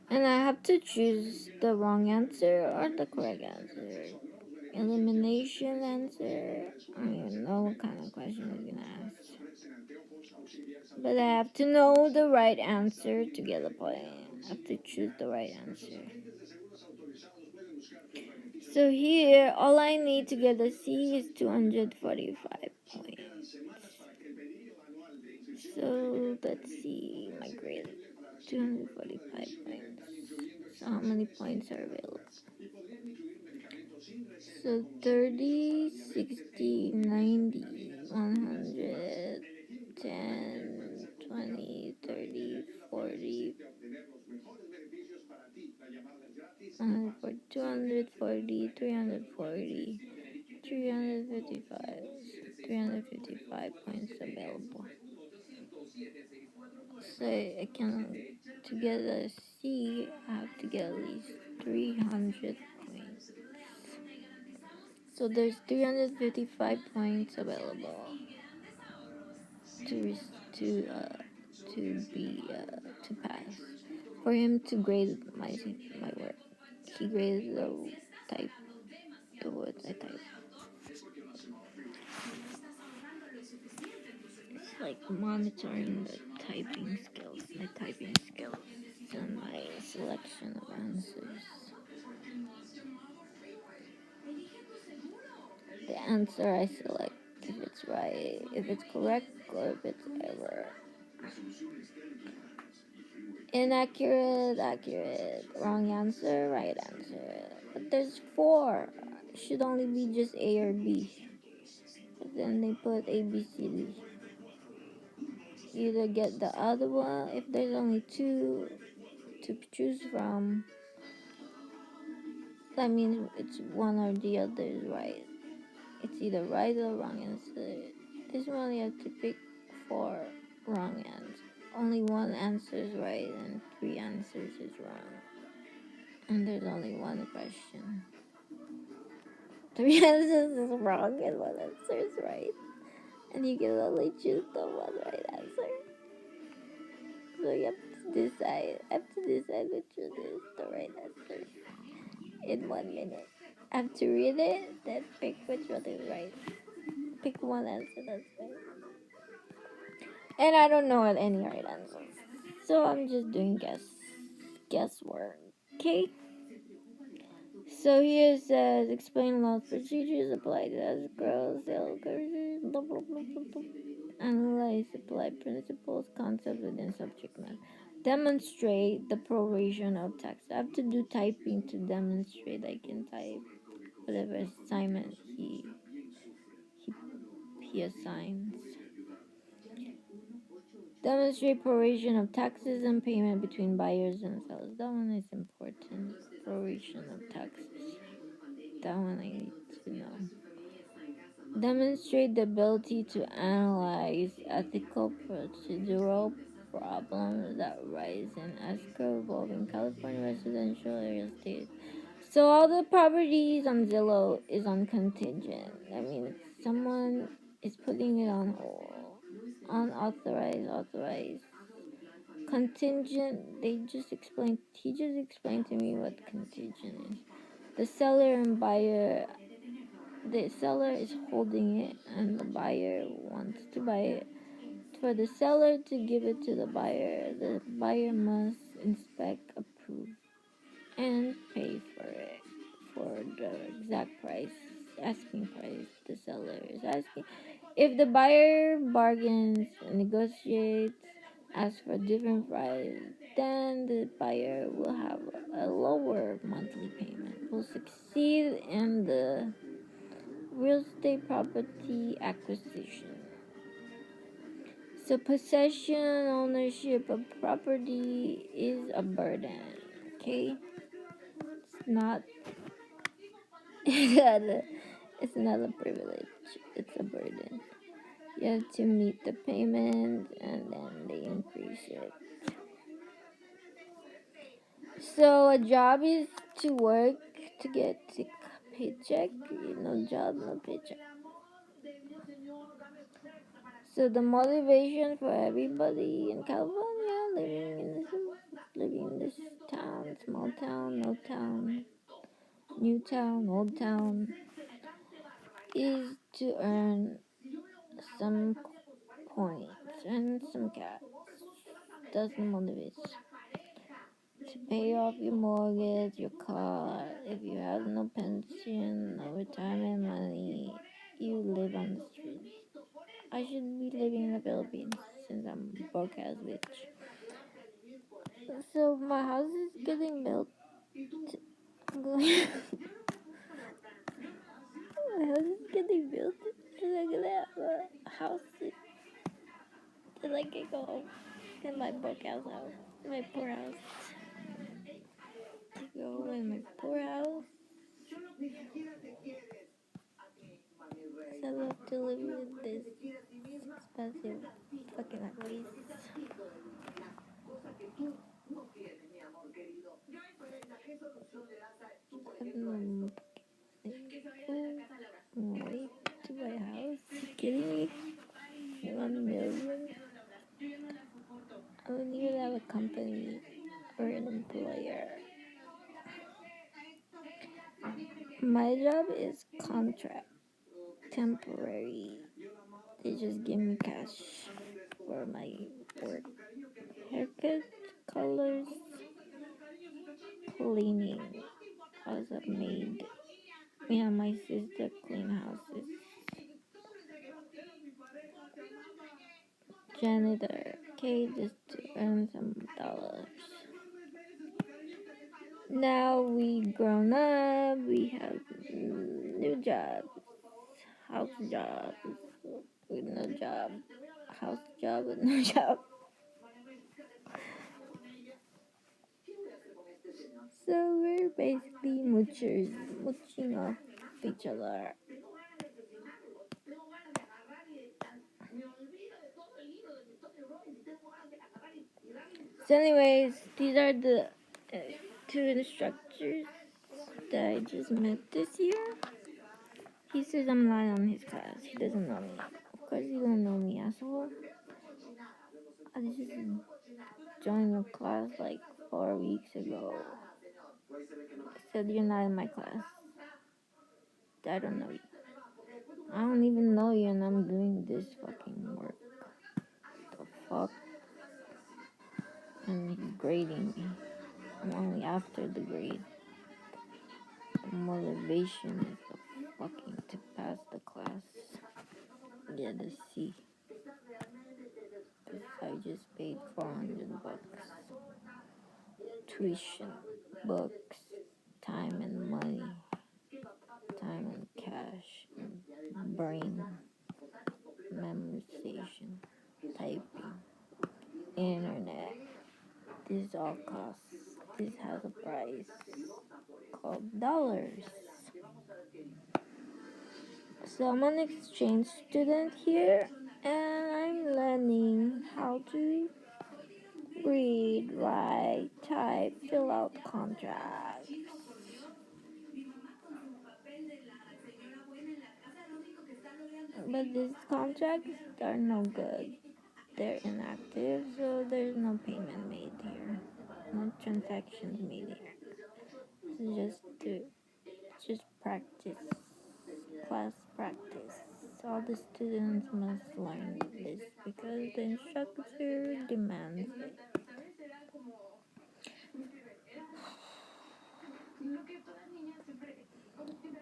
And I have to choose the wrong answer or the correct answer. Elimination answer. I don't even know what kind of question he's gonna ask. But I have to know the right answer to get a point. I have to choose the right answer. So here, all I need to get a C is 245 points. So let's see my grade. 245 points. So how many points are available? So 30, 60, 90, 100, 10, 20, 30, 40, 240, 340, 355, 355 points available. So I can, to get a C, I have to get at least 300 points. So there's 355 points available to pass. for him to grade my work. He graded the words I type. It's like monitoring the typing skills, my typing skills, and my selection of answers. The answer I select, if it's right, if it's correct, or if it's error. Inaccurate, accurate, wrong answer, right answer. But there's 4. Should only be just A or B. But then they put A, B, C, D. Either get the other one, if there's only 2 to choose from, that means it's one or the other is right. It's either right or wrong answer. This one you have to pick 4 wrong answers. Only 1 answer is right and 3 answers is wrong. And there's only 1 question. 3 answers is wrong and 1 answer is right. And you can only choose the 1 right answer. So you have to decide which one is the right answer in 1 minute. I have to read it, then pick which one is right. Pick 1 answer that's right. And I don't know any right answers. So I'm just doing guesswork. Okay? So here it says explain laws, procedures, apply to escrow, sales, blah, blah, blah, blah, blah. Analyze, apply principles, concepts within subject matter. Demonstrate the proration of text. I have to do typing to demonstrate I can type whatever assignment he assigns. Demonstrate proration of taxes and payment between buyers and sellers. That one is important. Proration of taxes. That one I need to know. Demonstrate the ability to analyze ethical procedural problems that arise in escrow involving California residential real estate. So all the properties on Zillow is on contingent. That means someone is putting it on hold. Unauthorized, authorized. Contingent, he just explained to me what contingent is. The seller and buyer, the seller is holding it and the buyer wants to buy it. For the seller to give it to the buyer must inspect, approve, and pay for it for the exact price, asking price the seller is asking. If the buyer bargains, negotiates, asks for a different price, then the buyer will have a lower monthly payment, will succeed in the real estate property acquisition. So possession, ownership of property is a burden, okay? It's not a privilege, it's a burden. You have to meet the payment and then they increase it. So a job is to work to get a paycheck. No job, no paycheck. So the motivation for everybody in California living in this town, small town, no town, new town, old town, is to earn some points and some cash. That's the motivation. To pay off your mortgage, your car, if you have no pension, no retirement money, you live on the street. I should be living in the Philippines since I'm broke as bitch. So my house is getting built. My house is getting built, and I'm gonna have a house that I can go home in my broke ass house, my poor house. To go home in my poor house. I love to live with this expensive fucking place. Wait to buy a house? You kidding me? 1 million? I don't even have a company or contract. Temporary. They just give me cash for my work. Haircut, colors, cleaning. As a maid. Me and my sister clean houses. Janitor. Okay, just to earn some dollars. Now we grown up. We have new jobs. House jobs with no job. House job with no job. So we're basically mooching off each other. So anyways, these are the two instructors that I just met this year. He says I'm not on his class. He doesn't know me. Of course you don't know me, asshole. I just joined your class like 4 weeks ago. I said you're not in my class. I don't know you. I don't even know you and I'm doing this fucking work. The fuck? And he's grading me. I'm only after the grade. The motivation is the fucking to pass the class. Get a C. Because I just paid $400. Tuition, books, time and money, time and cash, brain, memorization, typing, internet. This all costs. This has a price called dollars. So I'm an exchange student here and I'm learning how to read, write, type, fill out contracts. But these contracts are no good. They're inactive, so there's no payment made here. No transactions made here. It's just practice. Class practice. All the students must learn this because the instructor demands it.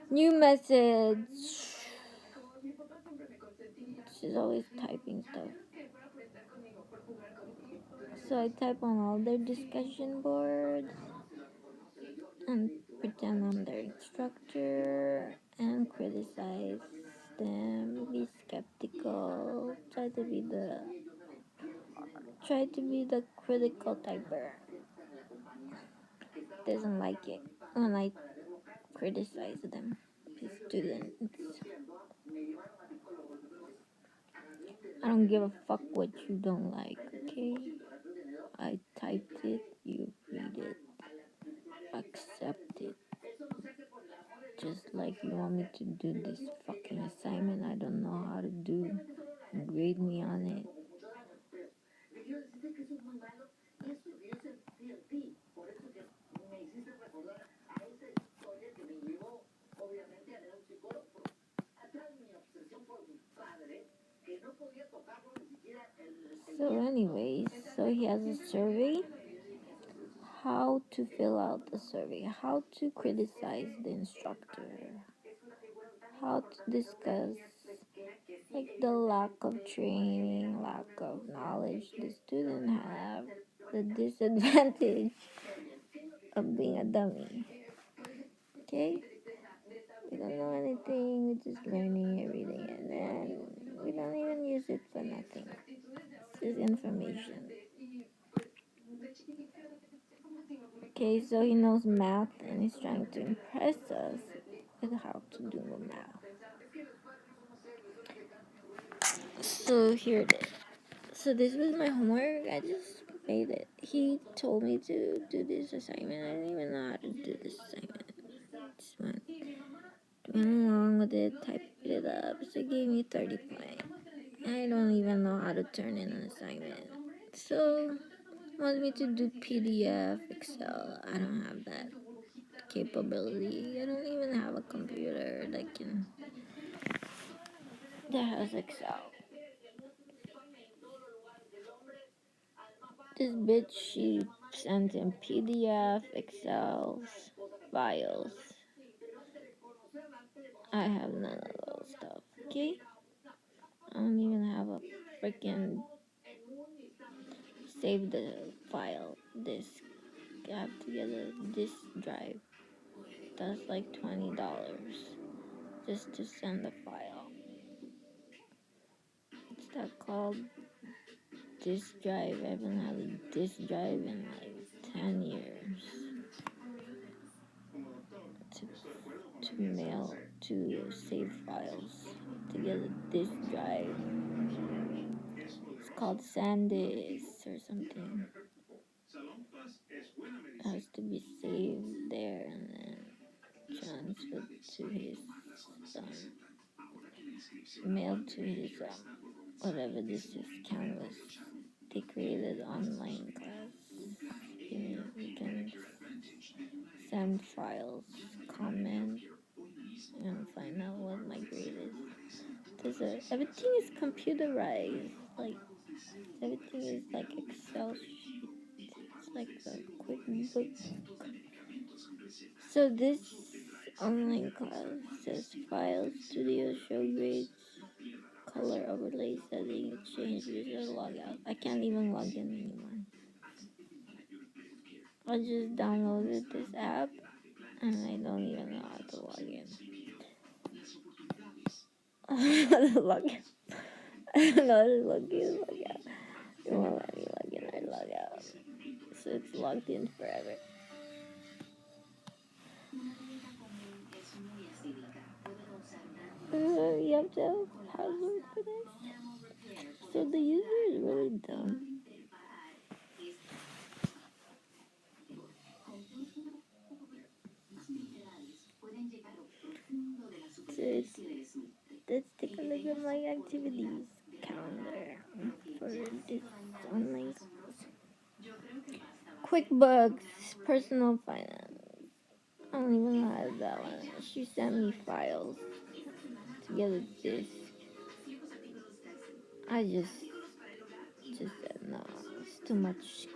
New message. She's always typing stuff. So I type on all their discussion boards and pretend I'm their instructor and criticize them, be skeptical, try to be the critical typer. Doesn't like it when I criticize them, his students. I don't give a fuck what you don't like, okay? I typed it, you read it, accept it. Just like you want me to do this fucking assignment I don't know how to do, grade me on it. So anyways, so he has a survey. How to fill out the survey, how to criticize the instructor, how to discuss like the lack of training, lack of knowledge the student have, the disadvantage of being a dummy. Okay? We don't know anything, we're just learning everything and then we don't even use it for nothing. It's just information. Okay, so he knows math and he's trying to impress us with how to do math. So here it is. So this was my homework. I just made it. He told me to do this assignment. I didn't even know how to do this assignment. Just went along with it, typed it up. So it gave me 30 points. I don't even know how to turn in an assignment. So wants me to do PDF, Excel. I don't have that. capability. I don't even have a computer that has Excel. This bitch, she sends in PDF, Excel files. I have none of those stuff, okay? I don't even have a freaking save the file disk. I have to get a disk drive. That's like $20 just to send the file. What's that called? Disk drive. I haven't had a disk drive in like 10 years. To mail, to save files, to get a disk drive. It's called SanDisk or something. It has to be saved there and then transferred to his mailed to his whatever this is, Canvas. They created online class. You can send files, comment, and find out what my grade is. Everything is computerized. Like everything is like Excel sheet. It's like a quick book. So this online class says files, studio, show grades, color overlay settings, change user logout. I can't even log in anymore. I just downloaded this app and I don't even know how to log in. How to log in. I don't know how to log in, log out. It won't let me log in or log out. So it's logged in forever. You have to have a password for this. So the user is really dumb. So let's take a look at my activities calendar for this online class. QuickBooks, personal finance. I don't even know how to do that one. She sent me files to get a disk. I just said no. It's too much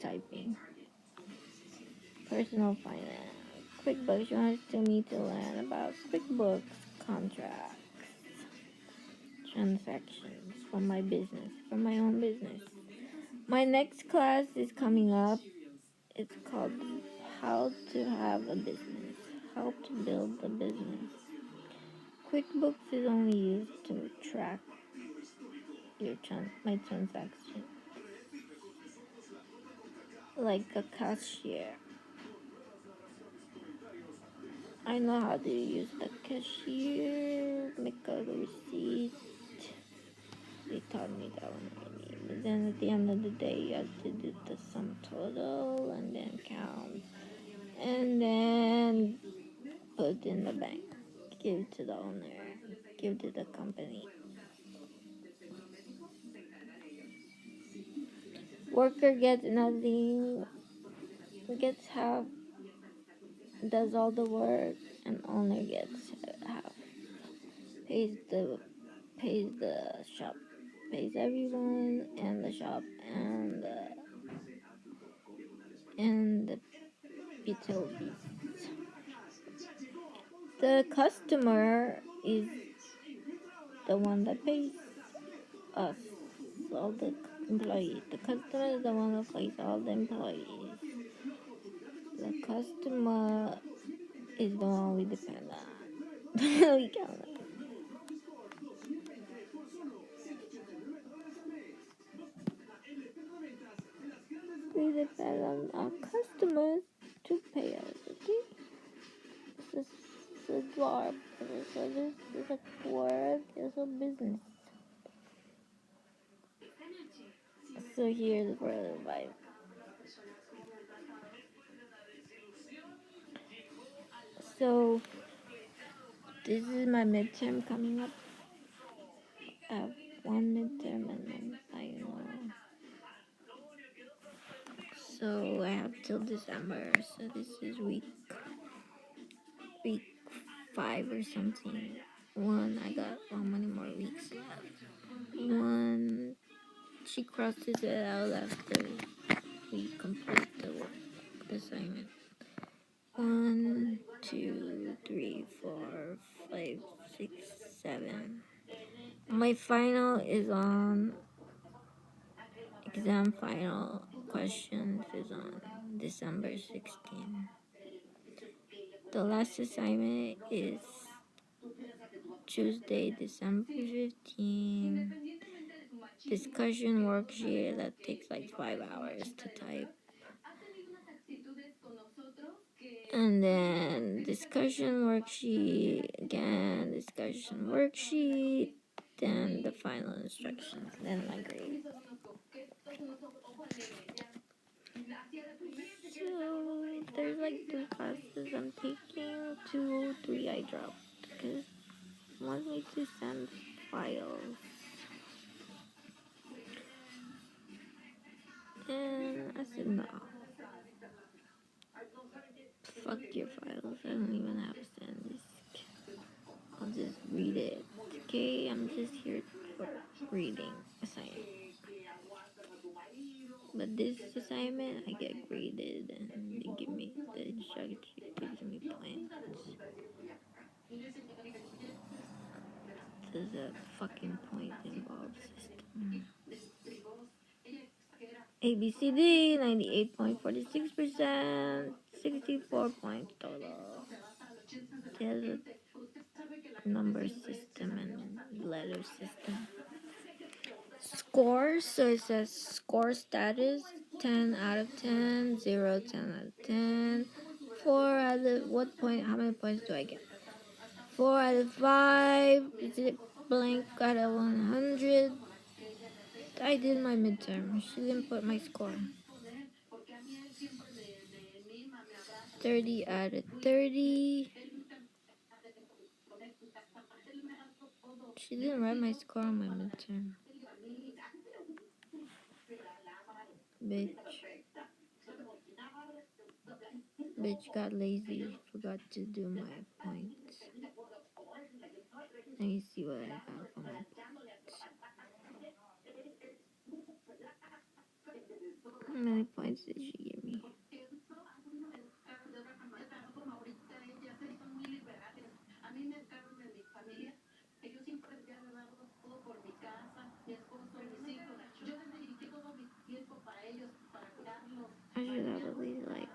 typing. Personal finance. QuickBooks. She wants me to learn about QuickBooks contracts, transactions for my business, for my own business. My next class is coming up. It's called How to Have a Business, How to Build a Business. QuickBooks is only used to track my transactions, like a cashier. I know how to use the cashier, make a receipt. They taught me that one already. But then at the end of the day, you have to do the sum total and then count. And then put in the bank. Give to the owner. Give to the company. Worker gets nothing. Gets half. Does all the work. And owner gets half. Pays the shop. Pays everyone and the shop and the utilities. The customer is the one that pays us, all the employees. The customer is the one that pays all the employees. The customer is the one we depend on. We count it. We depend on our customers to pay us, okay? This is our purpose. So this is a work, it's a business. So here's for the vibe. So this is my midterm coming up. I have one midterm and then final. So I have till December. So this is week 5 or something. I got how many more weeks left? She crosses it out after we complete the work assignment. 1, 2, 3, 4, 5, 6, 7. My final is on exam final questions is on December 16th. The last assignment is Tuesday, December 15th. Discussion worksheet that takes like 5 hours to type. And then discussion worksheet, again, discussion worksheet, then the final instructions, then my grade. So there's like 3 classes I'm taking, 2, 3 I dropped because it wants me to send files. And I said no. Fuck your files. I don't even have a SanDisk. I'll just read it. Okay, I'm just here for reading assignment. But this assignment, I get graded and they give me the instructor gives me points. There's a fucking point involved system. ABCD 98.46%, 64 points total. There's a number system and letter system. Scores, so it says score status 10 out of 10, 0, 10 out of 10, 4 out of what point, how many points do I get? 4 out of 5, is it blank out of 100? I did my midterm, she didn't put my score. 30 out of 30. She didn't write my score on my midterm. Bitch. Bitch got lazy. Forgot to do my points. Let me see what I got for my points. How many points did she give me? I should have at least like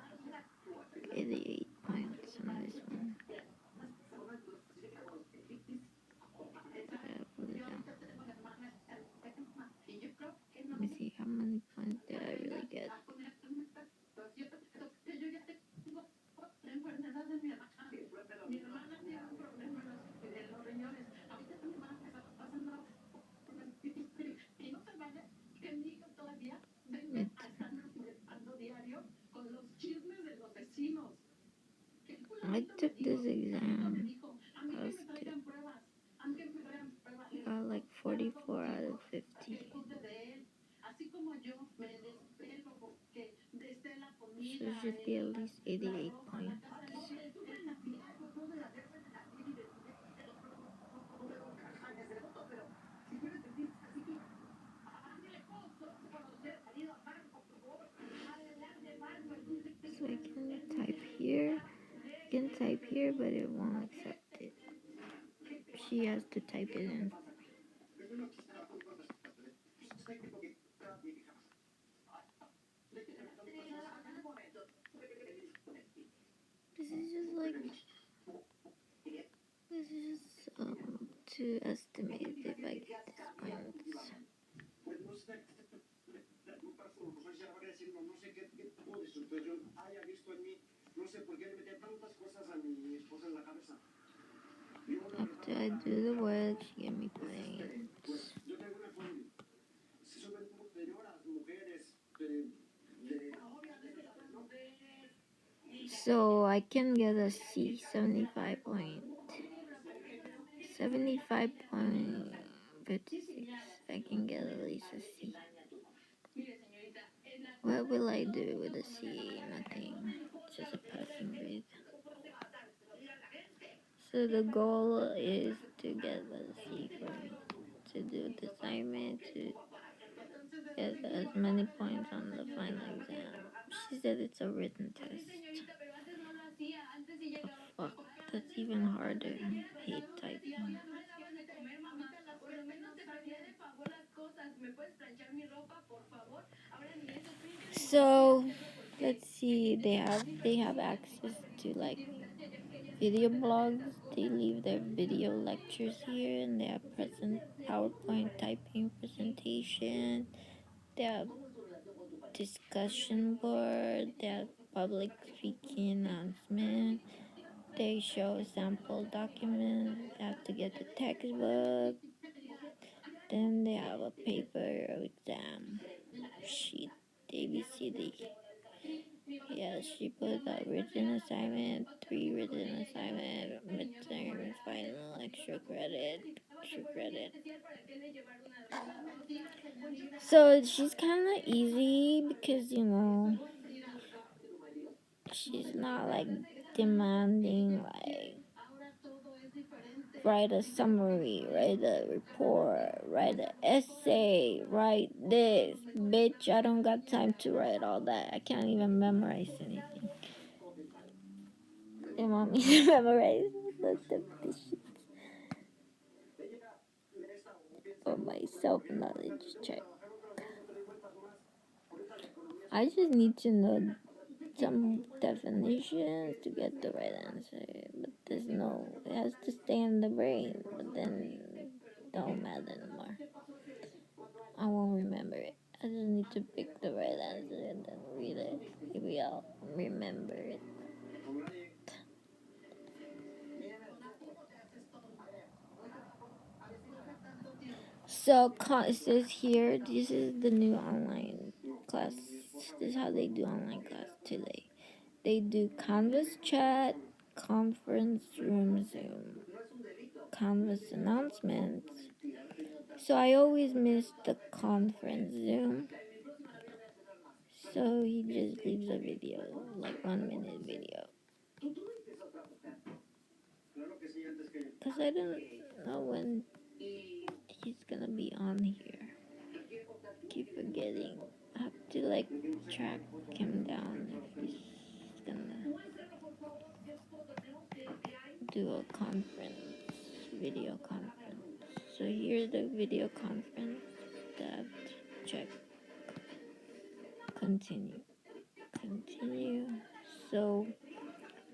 88 points on this one. Put it down. Let me see how many points did I really get. I took this exam. Got like 44 out of 50. So it should be at least 88 points. So I can type here. I can type here, but it won't accept it. She has to type it in. This is just like, this is just to estimate if I get this points. After I do the work, she gave me points. So I can get a C, 75 point. 75.56. I can get at least a C. What will I do with the C? Nothing. It's just a passing grade. So the goal is to get a C for me. To do the assignment, to get as many points on the final exam. She said it's a written test. Oh, fuck, that's even harder. I hate typing. So let's see, they have access to like video blogs. They leave their video lectures here, and they have PowerPoint typing presentation. They have discussion board. They have public speaking announcement. They show sample documents. They have to get the textbook. Then they have a paper exam sheet, ABCD. Yeah, she put a written assignment, 3 written assignment, midterm, final, extra credit. So she's kind of easy because, she's not like demanding, like, write a summary, write a report, write an essay, write this. Bitch, I don't got time to write all that. I can't even memorize anything. They want me to memorize the shit for my self-knowledge check. I just need to know some definitions to get the right answer, but it has to stay in the brain, but then it don't matter anymore. I won't remember it. I just need to pick the right answer and then read it. Maybe I'll remember it. So it says here, this is the new online class. This is how they do online class today. They do Canvas chat, conference room Zoom, Canvas announcements. So I always miss the conference Zoom. So he just leaves a video, like 1 minute video. Because I don't know when he's gonna be on here. Keep forgetting. I have to like track him down if he's gonna do a video conference. So here's the video conference tab. Check. Continue. So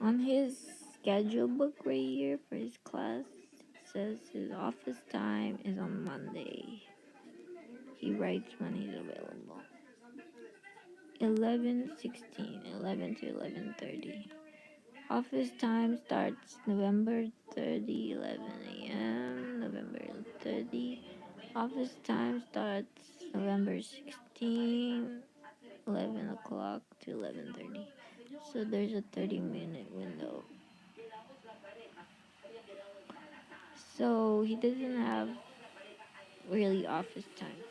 on his schedule book right here for his class, it says his office time is on Monday. He writes when he's available. 11 to 11:30. Office time starts November 30, 11 a.m. November 30. Office time starts November 16, 11 o'clock to 11:30. So there's a 30-minute window. So he doesn't have really office time.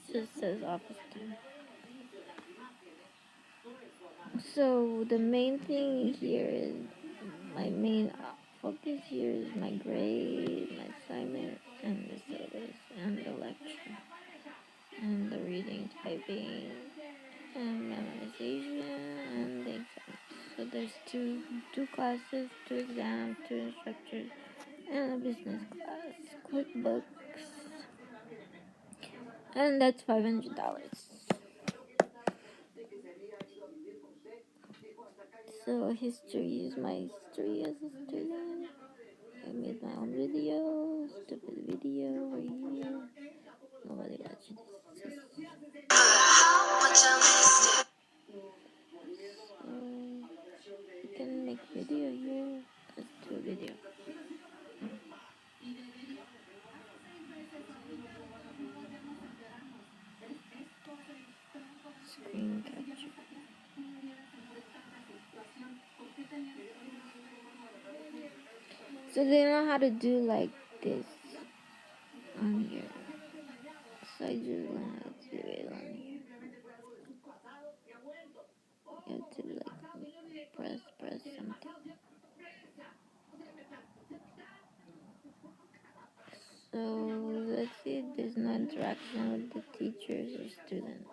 It just says office time. So the main thing here is my main focus here is my grade, my assignment, and the syllabus, and the lecture, and the reading, typing, and memorization, and the exams. So there's two classes, 2 exams, 2 instructors, and a business class, QuickBooks, and that's $500. So history is my history as a student. I made my own video, stupid video right here. Nobody watches this. So you can make video here. Let's do a video. Screen capture. So they know how to do like this on here. So I just learned how to do it on here. press something. So let's see if there's no interaction with the teachers or students.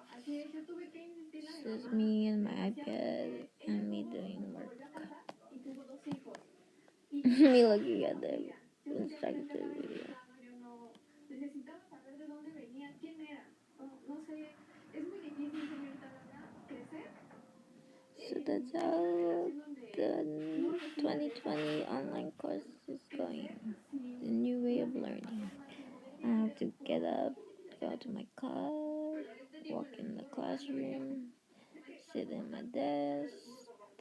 This is me and my iPad and me doing work. Me looking at the instructor video. So that's how the 2020 online course is going. The new way of learning. I have to get up, go to my car, walk in the classroom, sit in my desk,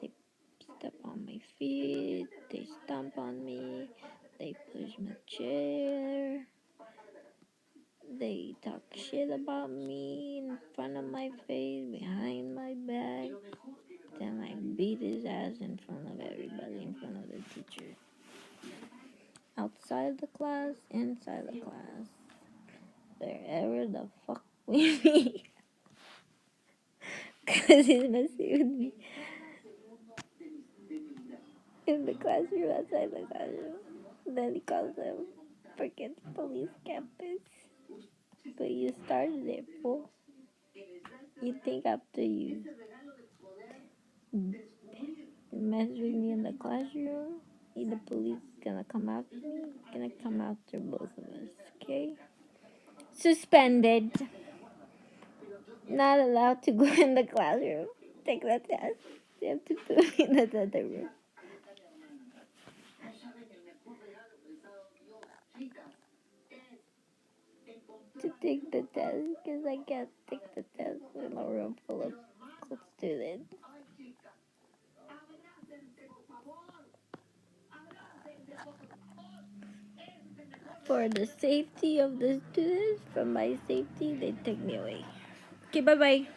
they step on my feet, they stomp on me, they push my chair, they talk shit about me in front of my face, behind my back. Then I beat his ass in front of everybody, in front of the teacher. Outside the class, inside the class, wherever the fuck we meet. Because he's messing with me. In the classroom, outside the classroom. Then he calls them freaking police campus. But you started it, fool. You think after you mess with me in the classroom, the police is gonna come after me? Gonna come after both of us, okay? Suspended. Not allowed to go in the classroom. Take the test. They have to put me in the other room. To take the test because I can't take the test in a room full of students. For the safety of the students, for my safety, they take me away. Okay, bye bye.